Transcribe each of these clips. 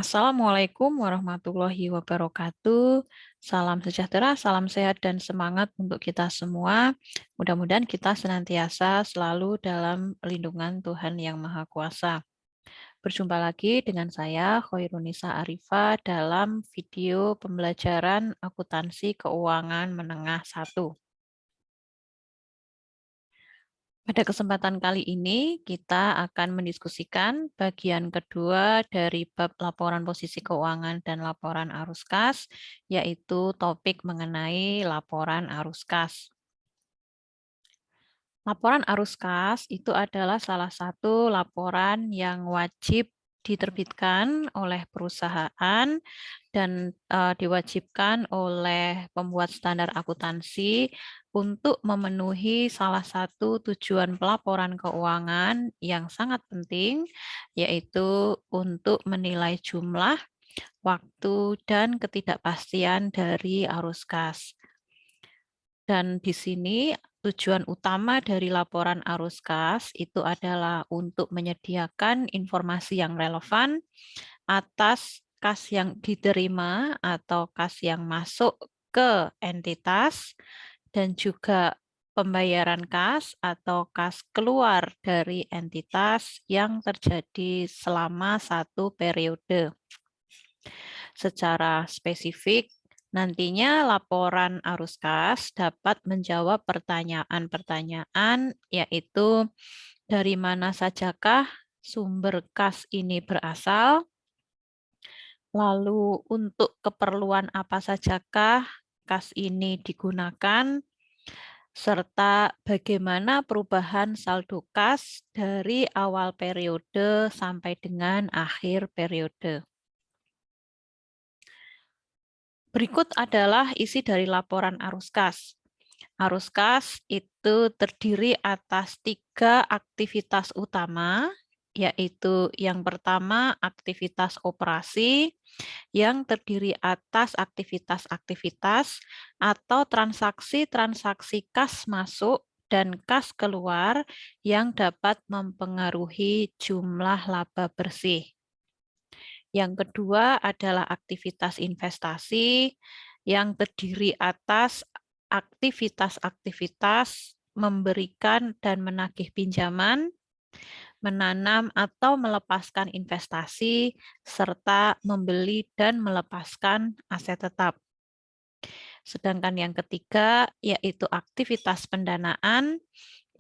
Assalamualaikum warahmatullahi wabarakatuh. Salam sejahtera, salam sehat, dan semangat untuk kita semua. Mudah-mudahan kita senantiasa selalu dalam lindungan Tuhan Yang Maha Kuasa. Berjumpa lagi dengan saya, Khoirunisa Arifah, dalam video pembelajaran akuntansi keuangan menengah 1. Pada kesempatan kali ini, kita akan mendiskusikan bagian kedua dari bab laporan posisi keuangan dan laporan arus kas, yaitu topik mengenai laporan arus kas. Laporan arus kas itu adalah salah satu laporan yang wajib diterbitkan oleh perusahaan dan diwajibkan oleh pembuat standar akuntansi untuk memenuhi salah satu tujuan pelaporan keuangan yang sangat penting, yaitu untuk menilai jumlah, waktu, dan ketidakpastian dari arus kas. Dan di sini tujuan utama dari laporan arus kas itu adalah untuk menyediakan informasi yang relevan atas kas yang diterima atau kas yang masuk ke entitas dan juga pembayaran kas atau kas keluar dari entitas yang terjadi selama satu periode. Secara spesifik, nantinya laporan arus kas dapat menjawab pertanyaan-pertanyaan, yaitu dari mana sajakah sumber kas ini berasal, lalu untuk keperluan apa sajakah kas ini digunakan, serta bagaimana perubahan saldo kas dari awal periode sampai dengan akhir periode. Berikut adalah isi dari laporan arus kas. Arus kas itu terdiri atas 3 aktivitas utama, yaitu yang pertama aktivitas operasi, yang terdiri atas aktivitas-aktivitas atau transaksi-transaksi kas masuk dan kas keluar yang dapat mempengaruhi jumlah laba bersih. Yang kedua adalah aktivitas investasi yang terdiri atas aktivitas-aktivitas memberikan dan menagih pinjaman, menanam atau melepaskan investasi, serta membeli dan melepaskan aset tetap. Sedangkan yang ketiga yaitu aktivitas pendanaan,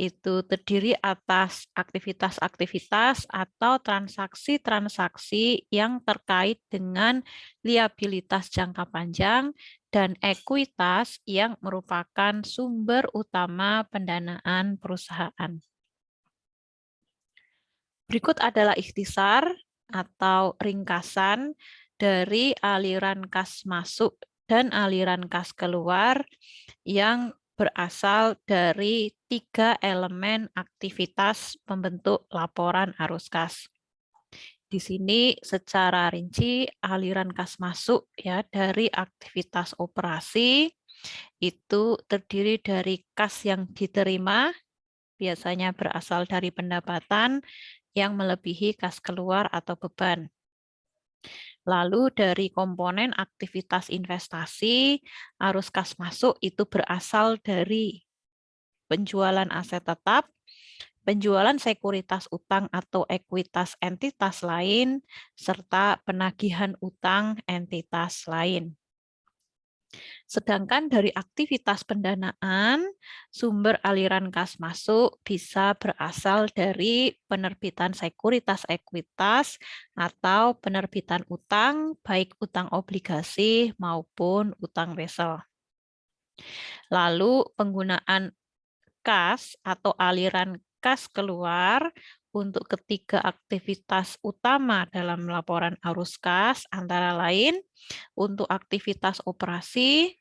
itu terdiri atas aktivitas-aktivitas atau transaksi-transaksi yang terkait dengan liabilitas jangka panjang dan ekuitas yang merupakan sumber utama pendanaan perusahaan. Berikut adalah ikhtisar atau ringkasan dari aliran kas masuk dan aliran kas keluar yang berasal dari 3 elemen aktivitas pembentuk laporan arus kas. Di sini secara rinci aliran kas masuk ya dari aktivitas operasi itu terdiri dari kas yang diterima, biasanya berasal dari pendapatan yang melebihi kas keluar atau beban. Lalu dari komponen aktivitas investasi, arus kas masuk itu berasal dari penjualan aset tetap, penjualan sekuritas utang atau ekuitas entitas lain, serta penagihan utang entitas lain. Sedangkan dari aktivitas pendanaan, sumber aliran kas masuk bisa berasal dari penerbitan sekuritas ekuitas atau penerbitan utang, baik utang obligasi maupun utang wesel. Lalu penggunaan kas atau aliran kas keluar untuk ketiga aktivitas utama dalam laporan arus kas antara lain untuk aktivitas operasi,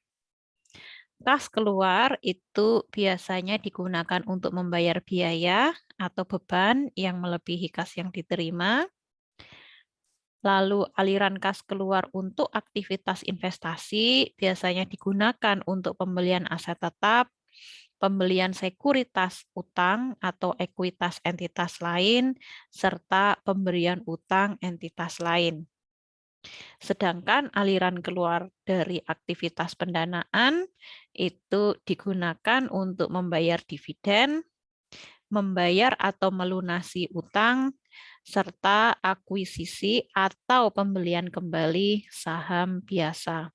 kas keluar itu biasanya digunakan untuk membayar biaya atau beban yang melebihi kas yang diterima. Lalu aliran kas keluar untuk aktivitas investasi biasanya digunakan untuk pembelian aset tetap, pembelian sekuritas utang atau ekuitas entitas lain, serta pemberian utang entitas lain. Sedangkan aliran keluar dari aktivitas pendanaan itu digunakan untuk membayar dividen, membayar atau melunasi utang, serta akuisisi atau pembelian kembali saham biasa.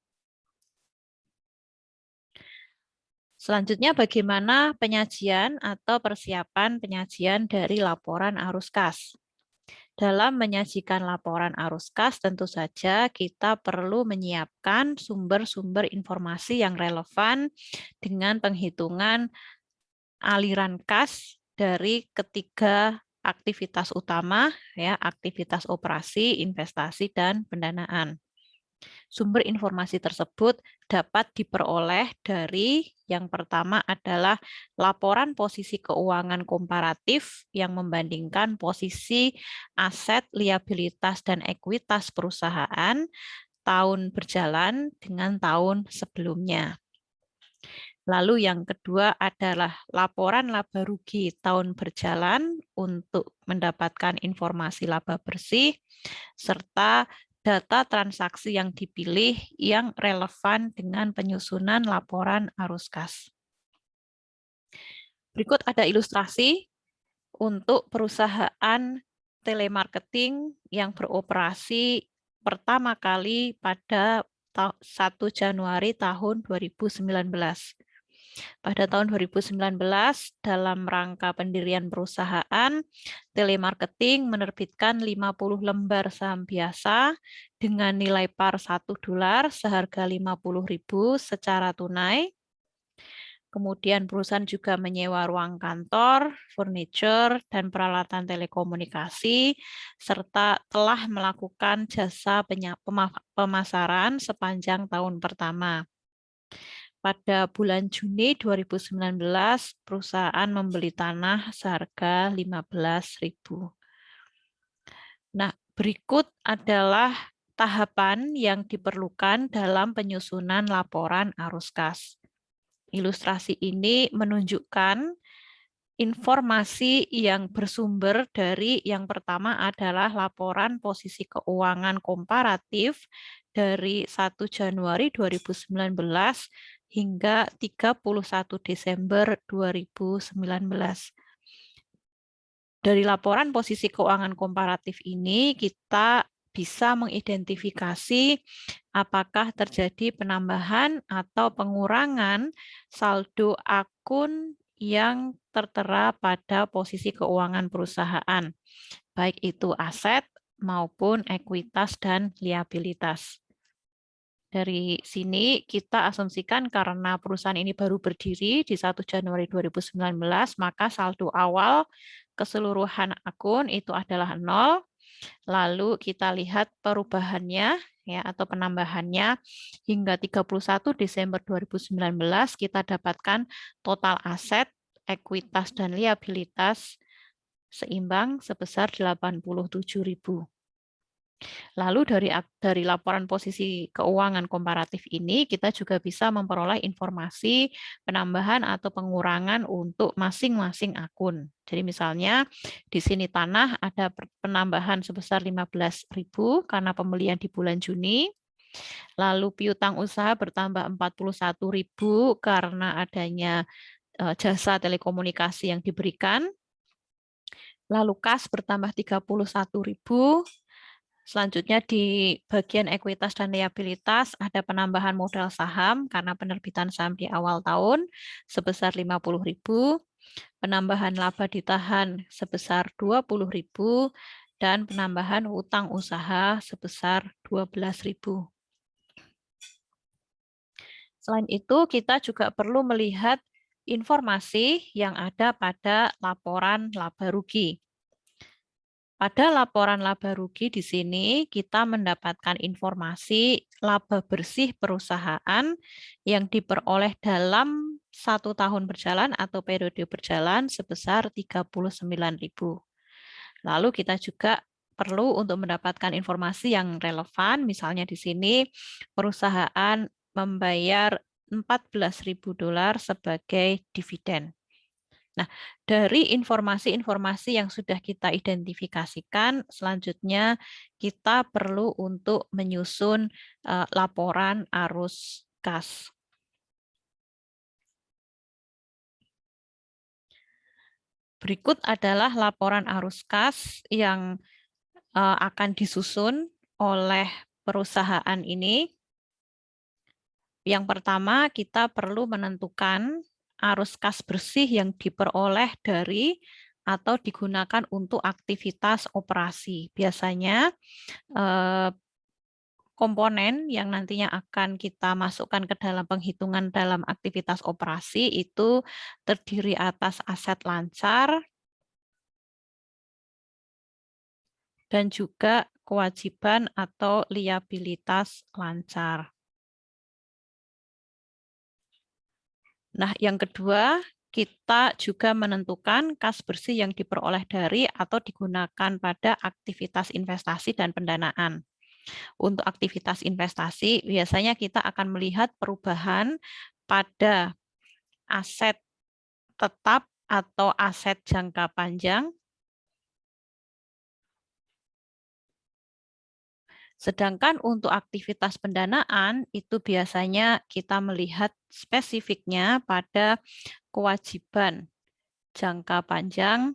Selanjutnya, bagaimana penyajian atau persiapan penyajian dari laporan arus kas? Dalam menyajikan laporan arus kas, tentu saja kita perlu menyiapkan sumber-sumber informasi yang relevan dengan penghitungan aliran kas dari ketiga aktivitas utama, ya, aktivitas operasi, investasi, dan pendanaan. Sumber informasi tersebut dapat diperoleh dari yang pertama adalah laporan posisi keuangan komparatif yang membandingkan posisi aset, liabilitas, dan ekuitas perusahaan tahun berjalan dengan tahun sebelumnya. Lalu yang kedua adalah laporan laba rugi tahun berjalan untuk mendapatkan informasi laba bersih, serta data transaksi yang dipilih yang relevan dengan penyusunan laporan arus kas. Berikut ada ilustrasi untuk perusahaan telemarketing yang beroperasi pertama kali pada 1 Januari tahun 2019. Pada tahun 2019, dalam rangka pendirian perusahaan, telemarketing menerbitkan 50 lembar saham biasa dengan nilai par $1 seharga 50.000 secara tunai. Kemudian perusahaan juga menyewa ruang kantor, furniture, dan peralatan telekomunikasi, serta telah melakukan jasa pemasaran sepanjang tahun pertama. Pada bulan Juni 2019, perusahaan membeli tanah seharga 15.000. Nah, berikut adalah tahapan yang diperlukan dalam penyusunan laporan arus kas. Ilustrasi ini menunjukkan informasi yang bersumber dari yang pertama adalah laporan posisi keuangan komparatif dari 1 Januari 2019 hingga 31 Desember 2019. Dari laporan posisi keuangan komparatif ini, kita bisa mengidentifikasi apakah terjadi penambahan atau pengurangan saldo akun yang tertera pada posisi keuangan perusahaan, baik itu aset maupun ekuitas dan liabilitas. Dari sini kita asumsikan karena perusahaan ini baru berdiri di 1 Januari 2019, maka saldo awal keseluruhan akun itu adalah 0. Lalu kita lihat perubahannya ya atau penambahannya hingga 31 Desember 2019 kita dapatkan total aset, ekuitas dan liabilitas seimbang sebesar 87.000. Lalu dari laporan posisi keuangan komparatif ini kita juga bisa memperoleh informasi penambahan atau pengurangan untuk masing-masing akun. Jadi misalnya di sini tanah ada penambahan sebesar 15.000 karena pembelian di bulan Juni. Lalu piutang usaha bertambah 41.000 karena adanya jasa telekomunikasi yang diberikan. Lalu kas bertambah 31.000. Selanjutnya di bagian ekuitas dan liabilitas ada penambahan modal saham karena penerbitan saham di awal tahun sebesar 50.000, penambahan laba ditahan sebesar 20.000, dan penambahan utang usaha sebesar 12.000. Selain itu, kita juga perlu melihat informasi yang ada pada laporan laba rugi. Pada laporan laba rugi di sini kita mendapatkan informasi laba bersih perusahaan yang diperoleh dalam 1 tahun berjalan atau periode berjalan sebesar 39.000. Lalu kita juga perlu untuk mendapatkan informasi yang relevan, misalnya di sini perusahaan membayar $14.000 sebagai dividen. Nah, dari informasi-informasi yang sudah kita identifikasikan, selanjutnya kita perlu untuk menyusun laporan arus kas. Berikut adalah laporan arus kas yang akan disusun oleh perusahaan ini. Yang pertama, kita perlu menentukan arus kas bersih yang diperoleh dari atau digunakan untuk aktivitas operasi. Biasanya komponen yang nantinya akan kita masukkan ke dalam penghitungan dalam aktivitas operasi itu terdiri atas aset lancar dan juga kewajiban atau liabilitas lancar. Nah, yang kedua, kita juga menentukan kas bersih yang diperoleh dari atau digunakan pada aktivitas investasi dan pendanaan. Untuk aktivitas investasi, biasanya kita akan melihat perubahan pada aset tetap atau aset jangka panjang. Sedangkan untuk aktivitas pendanaan, itu biasanya kita melihat spesifiknya pada kewajiban jangka panjang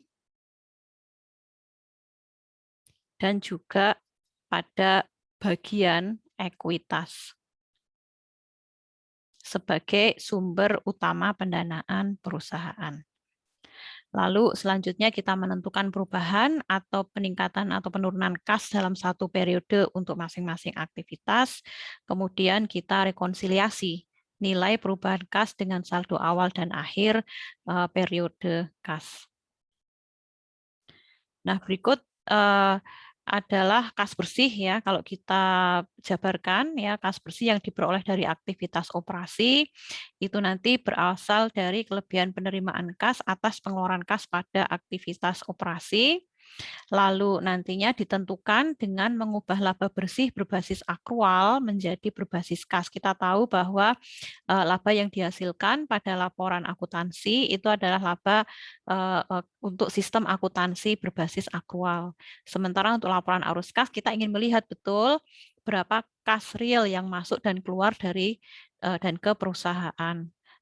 dan juga pada bagian ekuitas sebagai sumber utama pendanaan perusahaan. Lalu selanjutnya kita menentukan perubahan atau peningkatan atau penurunan kas dalam satu periode untuk masing-masing aktivitas. Kemudian kita rekonsiliasi nilai perubahan kas dengan saldo awal dan akhir periode kas. Nah, berikut adalah kas bersih ya. Kalau kita jabarkan ya, kas bersih yang diperoleh dari aktivitas operasi itu nanti berasal dari kelebihan penerimaan kas atas pengeluaran kas pada aktivitas operasi. Lalu nantinya ditentukan dengan mengubah laba bersih berbasis akrual menjadi berbasis kas. Kita tahu bahwa laba yang dihasilkan pada laporan akuntansi itu adalah laba untuk sistem akuntansi berbasis akrual. Sementara untuk laporan arus kas kita ingin melihat betul berapa kas real yang masuk dan keluar dari dan ke perusahaan.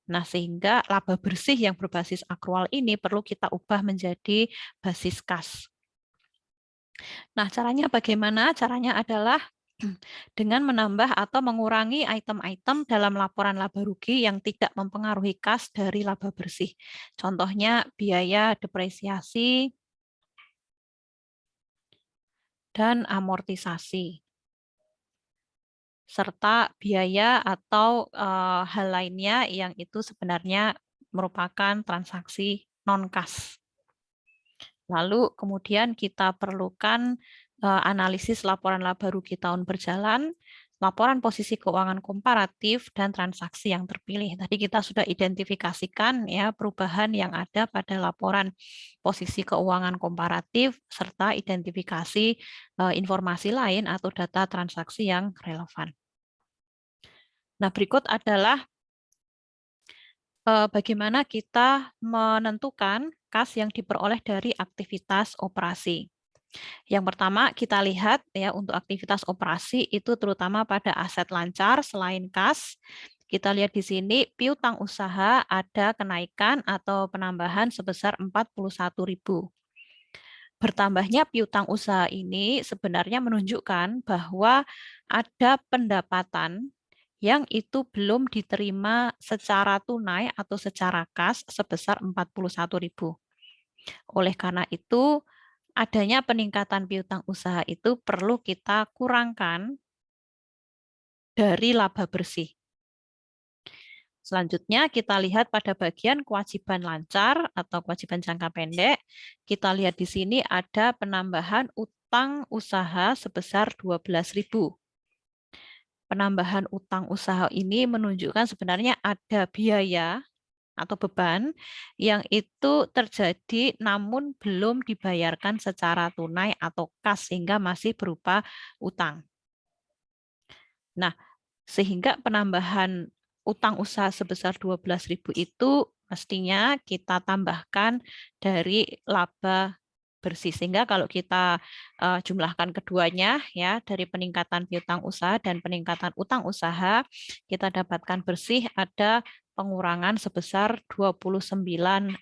Nah, sehingga laba bersih yang berbasis akrual ini perlu kita ubah menjadi basis kas. Nah, caranya bagaimana? Caranya adalah dengan menambah atau mengurangi item-item dalam laporan laba rugi yang tidak mempengaruhi kas dari laba bersih. Contohnya biaya depresiasi dan amortisasi, serta biaya atau hal lainnya yang itu sebenarnya merupakan transaksi non-kas. Lalu kemudian kita perlukan analisis laporan laba rugi tahun berjalan, laporan posisi keuangan komparatif, dan transaksi yang terpilih. Tadi kita sudah identifikasikan ya perubahan yang ada pada laporan posisi keuangan komparatif, serta identifikasi informasi lain atau data transaksi yang relevan. Nah, berikut adalah bagaimana kita menentukan kas yang diperoleh dari aktivitas operasi. Yang pertama kita lihat ya untuk aktivitas operasi itu terutama pada aset lancar selain kas. Kita lihat di sini piutang usaha ada kenaikan atau penambahan sebesar 41.000. Bertambahnya piutang usaha ini sebenarnya menunjukkan bahwa ada pendapatan yang itu belum diterima secara tunai atau secara kas sebesar 41.000. Oleh karena itu, adanya peningkatan piutang usaha itu perlu kita kurangkan dari laba bersih. Selanjutnya kita lihat pada bagian kewajiban lancar atau kewajiban jangka pendek. Kita lihat di sini ada penambahan utang usaha sebesar 12.000. Penambahan utang usaha ini menunjukkan sebenarnya ada biaya atau beban yang itu terjadi namun belum dibayarkan secara tunai atau kas sehingga masih berupa utang. Nah, sehingga penambahan utang usaha sebesar 12.000 itu mestinya kita tambahkan dari laba bersih. Sehingga kalau kita jumlahkan keduanya ya, dari peningkatan piutang usaha dan peningkatan utang usaha, kita dapatkan bersih ada pengurangan sebesar 29.000.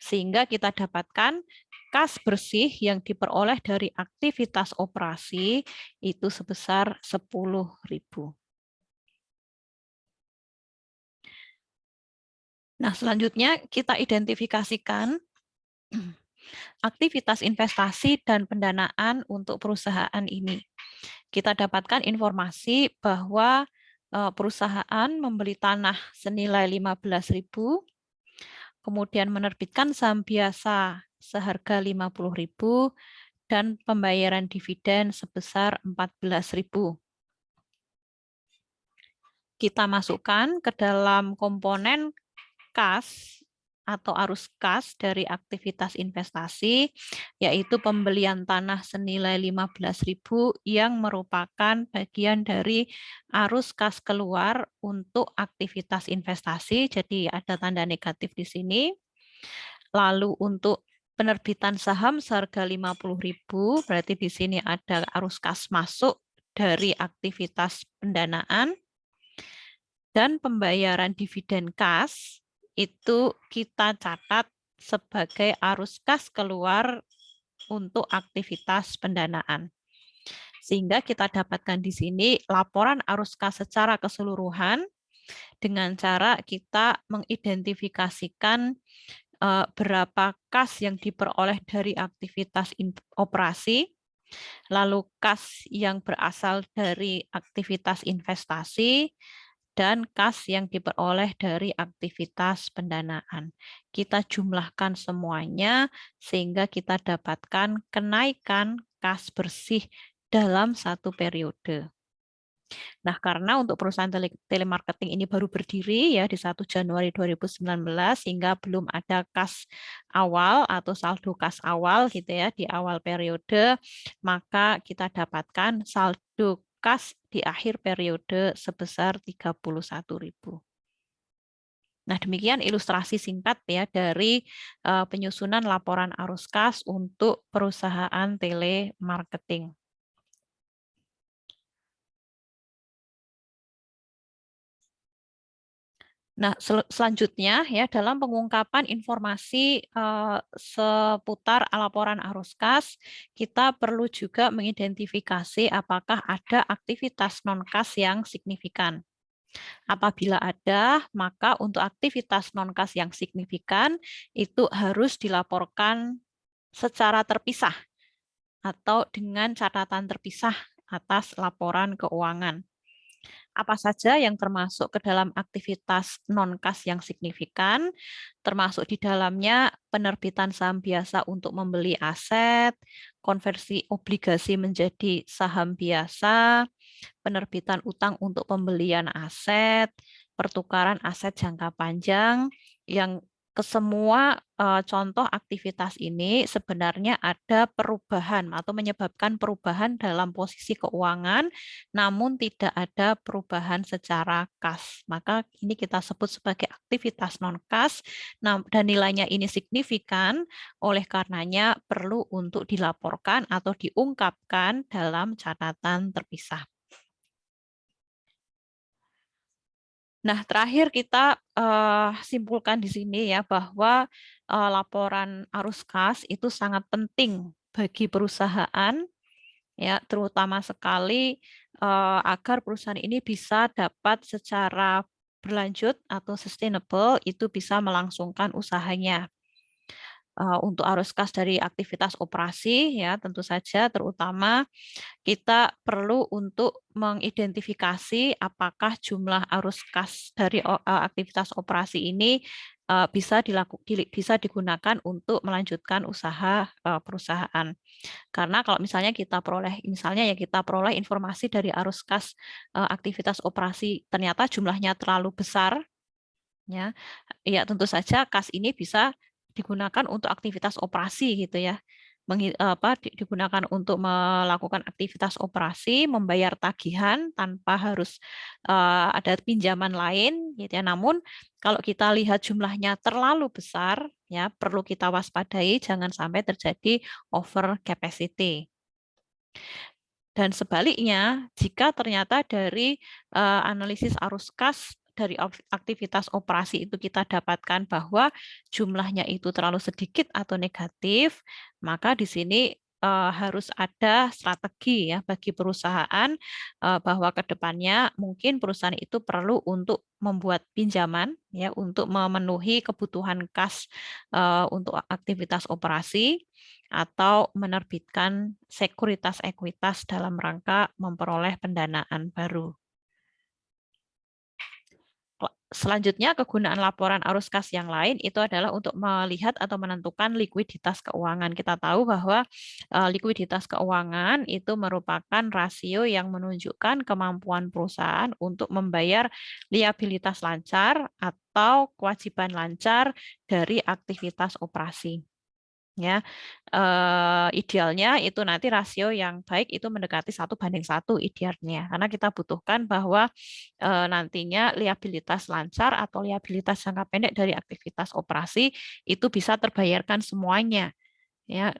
Sehingga kita dapatkan kas bersih yang diperoleh dari aktivitas operasi itu sebesar 10.000. Nah, selanjutnya kita identifikasikan aktivitas investasi dan pendanaan untuk perusahaan ini. Kita dapatkan informasi bahwa perusahaan membeli tanah senilai 15.000, kemudian menerbitkan saham biasa seharga 50.000 dan pembayaran dividen sebesar 14.000. Kita masukkan ke dalam komponen kas atau arus kas dari aktivitas investasi, yaitu pembelian tanah senilai 15.000 yang merupakan bagian dari arus kas keluar untuk aktivitas investasi. Jadi ada tanda negatif di sini. Lalu untuk penerbitan saham seharga 50.000, berarti di sini ada arus kas masuk dari aktivitas pendanaan. Dan pembayaran dividen kas itu kita catat sebagai arus kas keluar untuk aktivitas pendanaan. Sehingga kita dapatkan di sini laporan arus kas secara keseluruhan dengan cara kita mengidentifikasikan berapa kas yang diperoleh dari aktivitas operasi, lalu kas yang berasal dari aktivitas investasi, dan kas yang diperoleh dari aktivitas pendanaan. Kita jumlahkan semuanya sehingga kita dapatkan kenaikan kas bersih dalam satu periode. Nah, karena untuk perusahaan telemarketing ini baru berdiri ya di 1 Januari 2019 sehingga belum ada kas awal atau saldo kas awal gitu ya di awal periode, maka kita dapatkan saldo kas di akhir periode sebesar 31.000. Nah, demikian ilustrasi singkat ya dari penyusunan laporan arus kas untuk perusahaan telemarketing. Nah, selanjutnya ya dalam pengungkapan informasi seputar laporan arus kas, kita perlu juga mengidentifikasi apakah ada aktivitas non-kas yang signifikan. Apabila ada, maka untuk aktivitas non-kas yang signifikan itu harus dilaporkan secara terpisah atau dengan catatan terpisah atas laporan keuangan. Apa saja yang termasuk ke dalam aktivitas non-kas yang signifikan, termasuk di dalamnya penerbitan saham biasa untuk membeli aset, konversi obligasi menjadi saham biasa, penerbitan utang untuk pembelian aset, pertukaran aset jangka panjang, yang kesemua contoh aktivitas ini sebenarnya ada perubahan atau menyebabkan perubahan dalam posisi keuangan, namun tidak ada perubahan secara kas. Maka ini kita sebut sebagai aktivitas non-kas, dan nilainya ini signifikan, oleh karenanya perlu untuk dilaporkan atau diungkapkan dalam catatan terpisah. Nah, terakhir kita simpulkan di sini ya bahwa laporan arus kas itu sangat penting bagi perusahaan ya, terutama sekali agar perusahaan ini bisa dapat secara berlanjut atau sustainable itu bisa melangsungkan usahanya. Untuk arus kas dari aktivitas operasi ya tentu saja terutama kita perlu untuk mengidentifikasi apakah jumlah arus kas dari aktivitas operasi ini bisa digunakan untuk melanjutkan usaha perusahaan. Karena kalau misalnya kita peroleh informasi dari arus kas aktivitas operasi ternyata jumlahnya terlalu besar, ya tentu saja kas ini bisa digunakan untuk aktivitas operasi gitu ya. digunakan untuk melakukan aktivitas operasi, membayar tagihan tanpa harus ada pinjaman lain, gitu ya. Namun kalau kita lihat jumlahnya terlalu besar, ya perlu kita waspadai, jangan sampai terjadi over capacity. Dan sebaliknya, jika ternyata dari analisis arus kas dari aktivitas operasi itu kita dapatkan bahwa jumlahnya itu terlalu sedikit atau negatif, maka di sini harus ada strategi ya bagi perusahaan bahwa ke depannya mungkin perusahaan itu perlu untuk membuat pinjaman ya untuk memenuhi kebutuhan kas untuk aktivitas operasi atau menerbitkan sekuritas ekuitas dalam rangka memperoleh pendanaan baru. Selanjutnya, kegunaan laporan arus kas yang lain itu adalah untuk melihat atau menentukan likuiditas keuangan. Kita tahu bahwa likuiditas keuangan itu merupakan rasio yang menunjukkan kemampuan perusahaan untuk membayar liabilitas lancar atau kewajiban lancar dari aktivitas operasi. Ya, idealnya itu nanti rasio yang baik itu mendekati 1:1 idealnya, karena kita butuhkan bahwa nantinya liabilitas lancar atau liabilitas jangka pendek dari aktivitas operasi itu bisa terbayarkan semuanya ya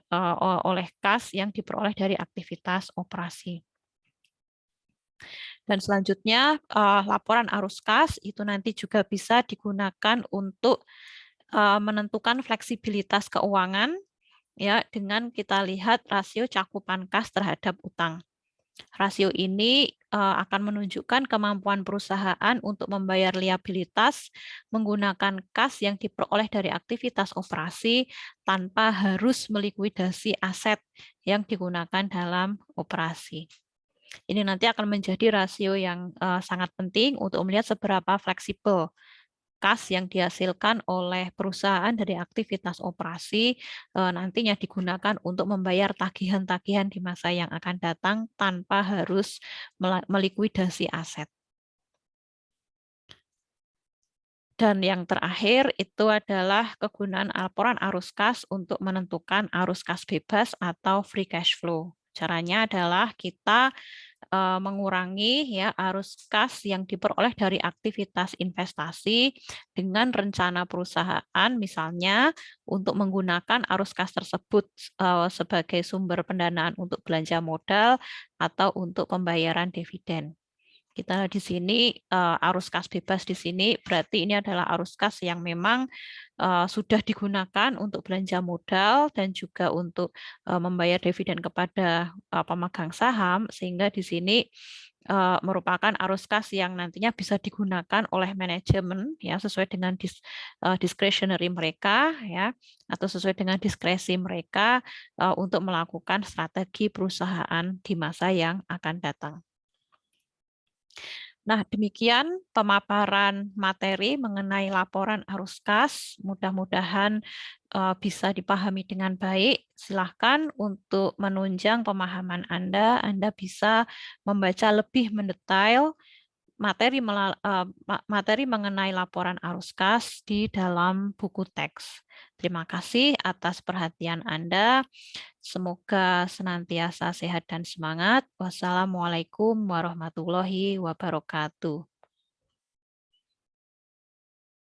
oleh kas yang diperoleh dari aktivitas operasi. Dan selanjutnya laporan arus kas itu nanti juga bisa digunakan untuk menentukan fleksibilitas keuangan ya dengan kita lihat rasio cakupan kas terhadap utang. Rasio ini akan menunjukkan kemampuan perusahaan untuk membayar liabilitas menggunakan kas yang diperoleh dari aktivitas operasi tanpa harus melikuidasi aset yang digunakan dalam operasi. Ini nanti akan menjadi rasio yang sangat penting untuk melihat seberapa fleksibel kas yang dihasilkan oleh perusahaan dari aktivitas operasi nantinya digunakan untuk membayar tagihan-tagihan di masa yang akan datang tanpa harus melikuidasi aset. Dan yang terakhir itu adalah kegunaan laporan arus kas untuk menentukan arus kas bebas atau free cash flow. Caranya adalah kita mengurangi ya arus kas yang diperoleh dari aktivitas investasi dengan rencana perusahaan misalnya untuk menggunakan arus kas tersebut sebagai sumber pendanaan untuk belanja modal atau untuk pembayaran dividen. Kita di sini arus kas bebas di sini berarti ini adalah arus kas yang memang sudah digunakan untuk belanja modal dan juga untuk membayar dividen kepada pemegang saham sehingga di sini merupakan arus kas yang nantinya bisa digunakan oleh manajemen ya sesuai dengan discretionary mereka ya atau sesuai dengan diskresi mereka untuk melakukan strategi perusahaan di masa yang akan datang. Nah, demikian pemaparan materi mengenai laporan arus kas. Mudah-mudahan bisa dipahami dengan baik. Silahkan untuk menunjang pemahaman Anda. Anda bisa membaca lebih mendetail materi mengenai laporan arus kas di dalam buku teks. Terima kasih atas perhatian Anda. Semoga senantiasa sehat dan semangat. Wassalamualaikum warahmatullahi wabarakatuh.